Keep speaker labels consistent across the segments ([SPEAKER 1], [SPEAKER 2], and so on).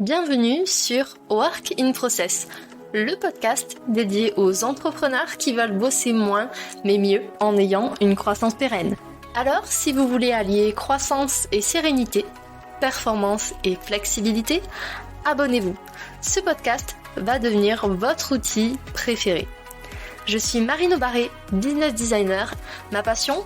[SPEAKER 1] Bienvenue sur Work in Process, le podcast dédié aux entrepreneurs qui veulent bosser moins mais mieux en ayant une croissance pérenne. Alors, si vous voulez allier croissance et sérénité, performance et flexibilité, abonnez-vous. Ce podcast va devenir votre outil préféré. Je suis Marine Aubaré, business designer. Ma passion ?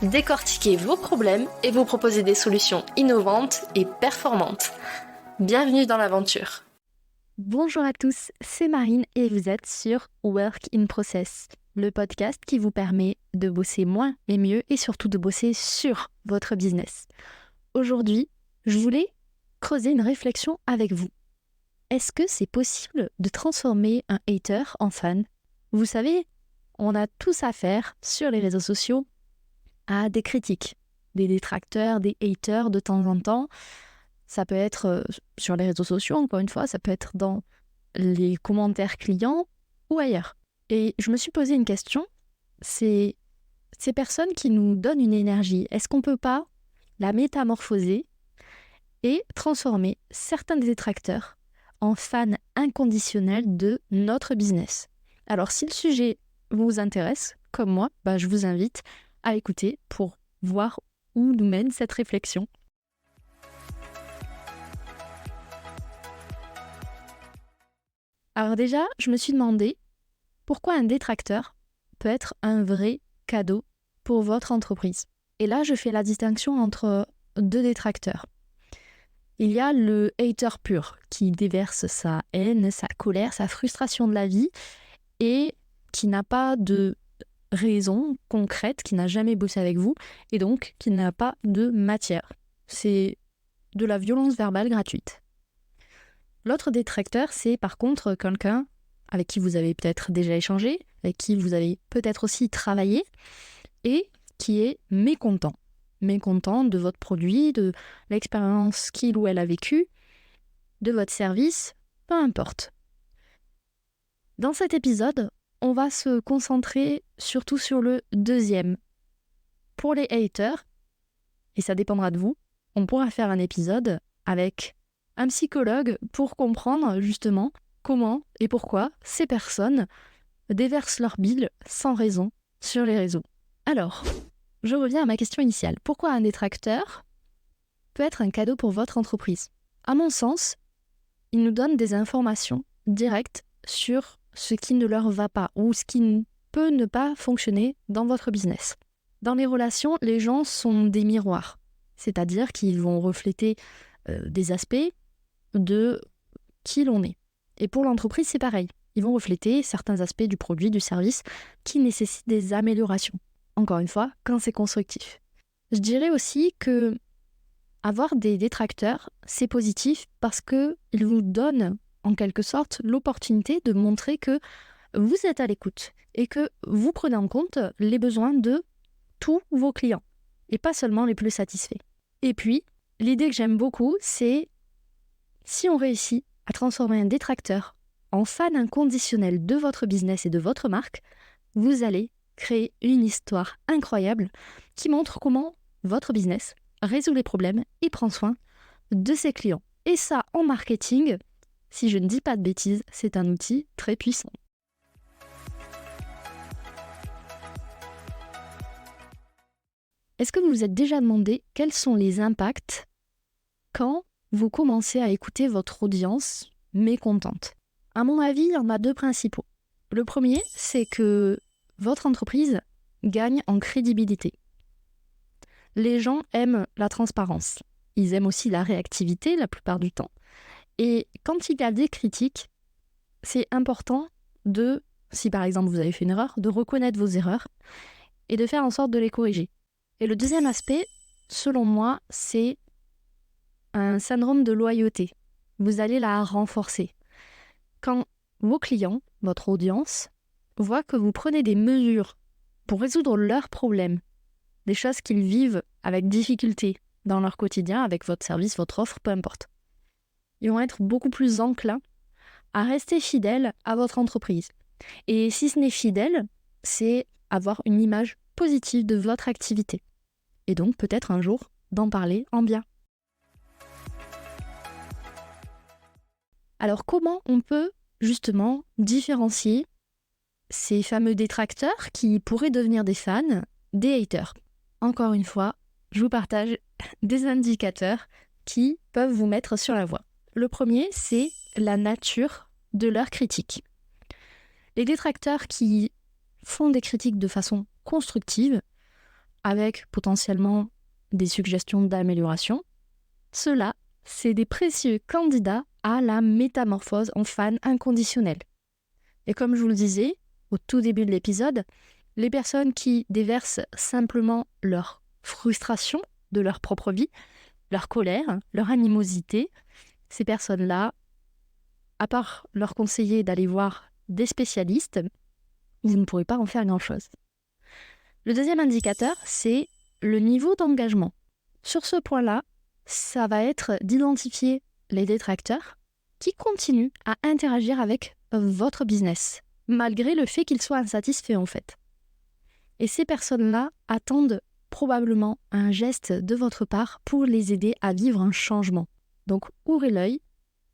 [SPEAKER 1] Décortiquer vos problèmes et vous proposer des solutions innovantes et performantes. Bienvenue dans l'aventure.
[SPEAKER 2] Bonjour à tous, c'est Marine et vous êtes sur Work in Process, le podcast qui vous permet de bosser moins et mieux et surtout de bosser sur votre business. Aujourd'hui, je voulais creuser une réflexion avec vous. Est-ce que c'est possible de transformer un hater en fan ? Vous savez, on a tous affaire sur les réseaux sociaux à des critiques, des détracteurs, des haters de temps en temps. Ça peut être sur les réseaux sociaux, encore une fois, ça peut être dans les commentaires clients ou ailleurs. Et je me suis posé une question, c'est ces personnes qui nous donnent une énergie, est-ce qu'on ne peut pas la métamorphoser et transformer certains détracteurs en fans inconditionnels de notre business ? Alors si le sujet vous intéresse, comme moi, je vous invite à écouter pour voir où nous mène cette réflexion. Alors déjà, je me suis demandé pourquoi un détracteur peut être un vrai cadeau pour votre entreprise. Et là, je fais la distinction entre deux détracteurs. Il y a le hater pur qui déverse sa haine, sa colère, sa frustration de la vie et qui n'a pas de raison concrète, qui n'a jamais bossé avec vous et donc qui n'a pas de matière. C'est de la violence verbale gratuite. L'autre détracteur, c'est par contre quelqu'un avec qui vous avez peut-être déjà échangé, avec qui vous avez peut-être aussi travaillé, et qui est mécontent. Mécontent de votre produit, de l'expérience qu'il ou elle a vécue, de votre service, peu importe. Dans cet épisode, on va se concentrer surtout sur le deuxième. Pour les haters, et ça dépendra de vous, on pourra faire un épisode avec un psychologue pour comprendre justement comment et pourquoi ces personnes déversent leur bile sans raison sur les réseaux. Alors, je reviens à ma question initiale. Pourquoi un détracteur peut être un cadeau pour votre entreprise ? À mon sens, il nous donne des informations directes sur ce qui ne leur va pas ou ce qui peut ne pas fonctionner dans votre business. Dans les relations, les gens sont des miroirs, c'est-à-dire qu'ils vont refléter des aspects de qui l'on est. Et pour l'entreprise, c'est pareil. Ils vont refléter certains aspects du produit, du service qui nécessitent des améliorations. Encore une fois, quand c'est constructif. Je dirais aussi que avoir des détracteurs, c'est positif parce qu'ils vous donnent en quelque sorte l'opportunité de montrer que vous êtes à l'écoute et que vous prenez en compte les besoins de tous vos clients et pas seulement les plus satisfaits. Et puis, l'idée que j'aime beaucoup, c'est si on réussit à transformer un détracteur en fan inconditionnel de votre business et de votre marque, vous allez créer une histoire incroyable qui montre comment votre business résout les problèmes et prend soin de ses clients. Et ça, en marketing, si je ne dis pas de bêtises, c'est un outil très puissant. Est-ce que vous vous êtes déjà demandé quels sont les impacts quand vous commencez à écouter votre audience mécontente ? À mon avis, il y en a deux principaux. Le premier, c'est que votre entreprise gagne en crédibilité. Les gens aiment la transparence. Ils aiment aussi la réactivité la plupart du temps. Et quand il y a des critiques, c'est important si par exemple vous avez fait une erreur, de reconnaître vos erreurs et de faire en sorte de les corriger. Et le deuxième aspect, selon moi, c'est un syndrome de loyauté. Vous allez la renforcer. Quand vos clients, votre audience, voient que vous prenez des mesures pour résoudre leurs problèmes, des choses qu'ils vivent avec difficulté dans leur quotidien, avec votre service, votre offre, peu importe, ils vont être beaucoup plus enclins à rester fidèles à votre entreprise. Et si ce n'est fidèle, c'est avoir une image positive de votre activité. Et donc peut-être un jour d'en parler en bien. Alors comment on peut justement différencier ces fameux détracteurs qui pourraient devenir des fans des haters? Encore une fois, je vous partage des indicateurs qui peuvent vous mettre sur la voie. Le premier, c'est la nature de leur critique. Les détracteurs qui font des critiques de façon constructive, avec potentiellement des suggestions d'amélioration, ceux-là, c'est des précieux candidats à la métamorphose en fan inconditionnel. Et comme je vous le disais au tout début de l'épisode, les personnes qui déversent simplement leur frustration de leur propre vie, leur colère, leur animosité, ces personnes-là, à part leur conseiller d'aller voir des spécialistes, vous ne pourrez pas en faire grand-chose. Le deuxième indicateur, c'est le niveau d'engagement. Sur ce point-là, ça va être d'identifier les détracteurs qui continuent à interagir avec votre business, malgré le fait qu'ils soient insatisfaits en fait. Et ces personnes-là attendent probablement un geste de votre part pour les aider à vivre un changement. Donc ouvrez l'œil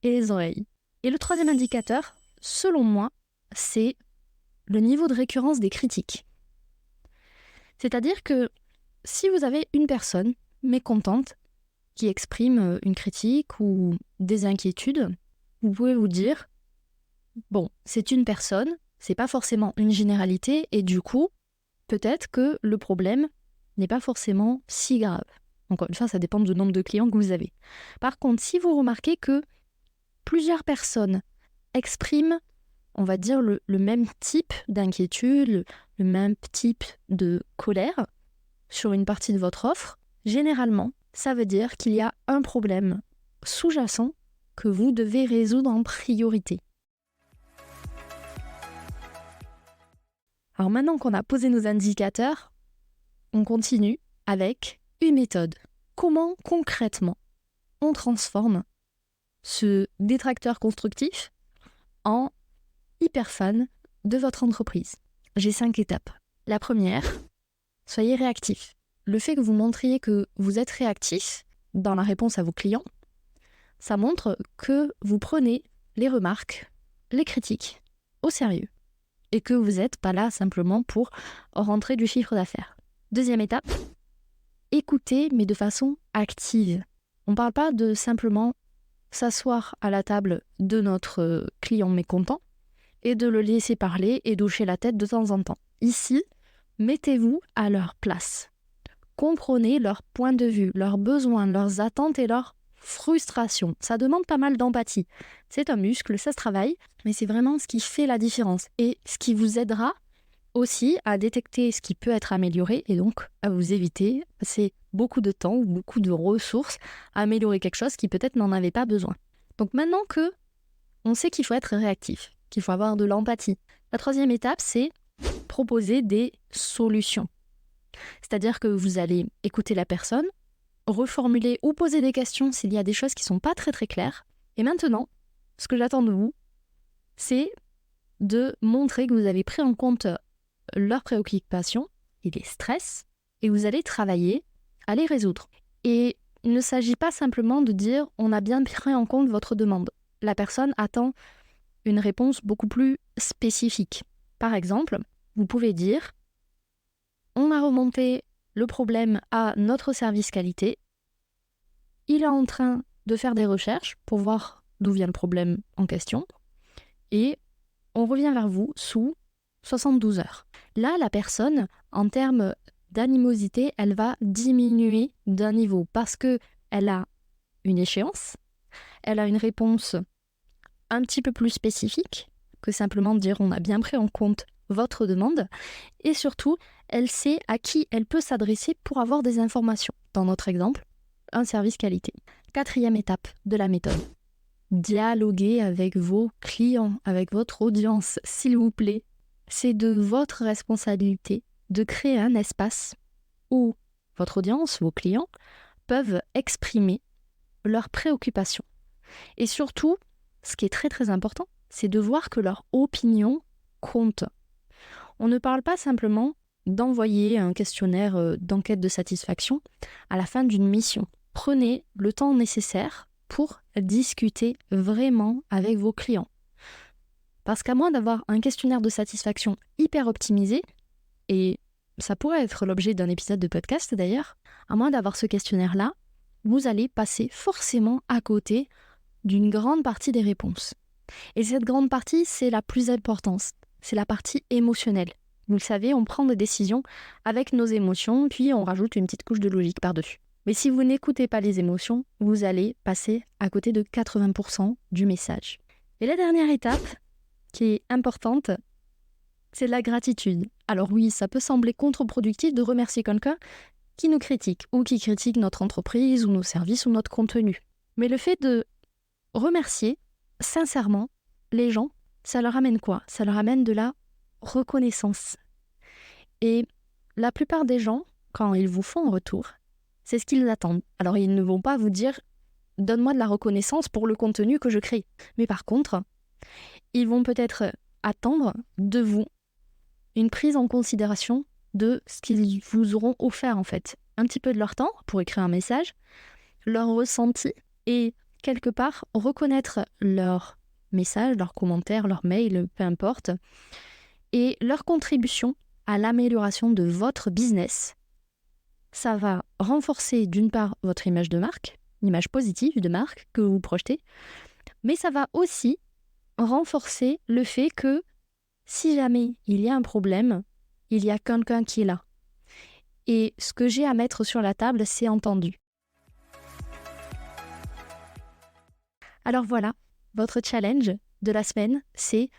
[SPEAKER 2] et les oreilles. Et le troisième indicateur, selon moi, c'est le niveau de récurrence des critiques. C'est-à-dire que si vous avez une personne mécontente qui exprime une critique ou des inquiétudes, vous pouvez vous dire bon, c'est une personne, c'est pas forcément une généralité et du coup, peut-être que le problème n'est pas forcément si grave. Encore une fois, ça dépend du nombre de clients que vous avez. Par contre, si vous remarquez que plusieurs personnes expriment, on va dire, le même type d'inquiétude, le même type de colère sur une partie de votre offre, généralement, ça veut dire qu'il y a un problème sous-jacent que vous devez résoudre en priorité. Alors maintenant qu'on a posé nos indicateurs, on continue avec une méthode. Comment concrètement on transforme ce détracteur constructif en hyper fan de votre entreprise? J'ai 5 étapes. La première, soyez réactif. Le fait que vous montriez que vous êtes réactif dans la réponse à vos clients, ça montre que vous prenez les remarques, les critiques au sérieux et que vous n'êtes pas là simplement pour rentrer du chiffre d'affaires. Deuxième étape, écoutez mais de façon active. On ne parle pas de simplement s'asseoir à la table de notre client mécontent et de le laisser parler et d'hocher la tête de temps en temps. Ici, mettez-vous à leur place. Comprenez leur point de vue, leurs besoins, leurs attentes et leurs frustrations. Ça demande pas mal d'empathie. C'est un muscle, ça se travaille, mais c'est vraiment ce qui fait la différence et ce qui vous aidera aussi à détecter ce qui peut être amélioré et donc à vous éviter passer beaucoup de temps ou beaucoup de ressources à améliorer quelque chose qui peut-être n'en avait pas besoin. Donc maintenant que on sait qu'il faut être réactif, qu'il faut avoir de l'empathie, la troisième étape, c'est proposer des solutions. C'est-à-dire que vous allez écouter la personne, reformuler ou poser des questions s'il y a des choses qui ne sont pas très très claires. Et maintenant, ce que j'attends de vous, c'est de montrer que vous avez pris en compte leurs préoccupations et les stress et vous allez travailler à les résoudre. Et il ne s'agit pas simplement de dire « on a bien pris en compte votre demande ». La personne attend une réponse beaucoup plus spécifique. Par exemple, vous pouvez dire « on a remonté le problème à notre service qualité, il est en train de faire des recherches pour voir d'où vient le problème en question et on revient vers vous sous 72 heures. » Là, la personne, en termes d'animosité, elle va diminuer d'un niveau parce qu'elle a une échéance, elle a une réponse un petit peu plus spécifique que simplement dire on a bien pris en compte votre demande et surtout, elle sait à qui elle peut s'adresser pour avoir des informations. Dans notre exemple, un service qualité. Quatrième étape de la méthode. Dialoguer avec vos clients, avec votre audience, s'il vous plaît. C'est de votre responsabilité de créer un espace où votre audience, vos clients, peuvent exprimer leurs préoccupations. Et surtout, ce qui est très très important, c'est de voir que leur opinion compte. On ne parle pas simplement d'envoyer un questionnaire d'enquête de satisfaction à la fin d'une mission. Prenez le temps nécessaire pour discuter vraiment avec vos clients. Parce qu'à moins d'avoir un questionnaire de satisfaction hyper optimisé, et ça pourrait être l'objet d'un épisode de podcast d'ailleurs, à moins d'avoir ce questionnaire-là, vous allez passer forcément à côté d'une grande partie des réponses. Et cette grande partie, c'est la plus importante, c'est la partie émotionnelle. Vous le savez, on prend des décisions avec nos émotions, puis on rajoute une petite couche de logique par-dessus. Mais si vous n'écoutez pas les émotions, vous allez passer à côté de 80% du message. Et la dernière étape, qui est importante, c'est la gratitude. Alors oui, ça peut sembler contre-productif de remercier quelqu'un qui nous critique, ou qui critique notre entreprise, ou nos services, ou notre contenu. Mais le fait de remercier, sincèrement, les gens, ça leur amène quoi ? Ça leur amène de la reconnaissance. Et la plupart des gens, quand ils vous font un retour, c'est ce qu'ils attendent. Alors ils ne vont pas vous dire « donne-moi de la reconnaissance pour le contenu que je crée ». Mais par contre, ils vont peut-être attendre de vous une prise en considération de ce qu'ils vous auront offert en fait. Un petit peu de leur temps pour écrire un message, leur ressenti et quelque part reconnaître leur message, leurs commentaires, leurs mails, peu importe, et leur contribution à l'amélioration de votre business. Ça va renforcer d'une part votre image de marque, une image positive de marque que vous projetez, mais ça va aussi renforcer le fait que si jamais il y a un problème, il y a quelqu'un qui est là. Et ce que j'ai à mettre sur la table, c'est entendu. Alors voilà, votre challenge de la semaine, c'est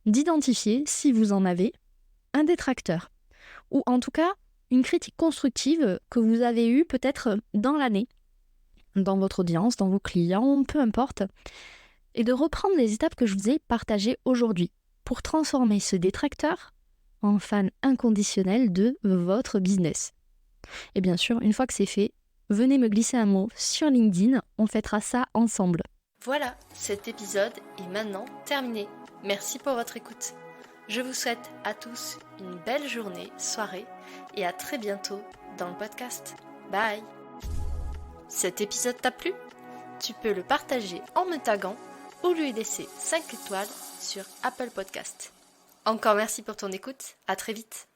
[SPEAKER 2] d'identifier, si vous en avez, un détracteur. Ou en tout cas, une critique constructive que vous avez eue peut-être dans l'année, dans votre audience, dans vos clients, peu importe. Et de reprendre les étapes que je vous ai partagées aujourd'hui pour transformer ce détracteur en fan inconditionnel de votre business. Et bien sûr, une fois que c'est fait, venez me glisser un mot sur LinkedIn, on fêtera ça ensemble.
[SPEAKER 1] Voilà, cet épisode est maintenant terminé. Merci pour votre écoute. Je vous souhaite à tous une belle journée, soirée et à très bientôt dans le podcast. Bye! Cet épisode t'a plu ? Tu peux le partager en me taguant ou lui laisser 5 étoiles sur Apple Podcast. Encore merci pour ton écoute, à très vite.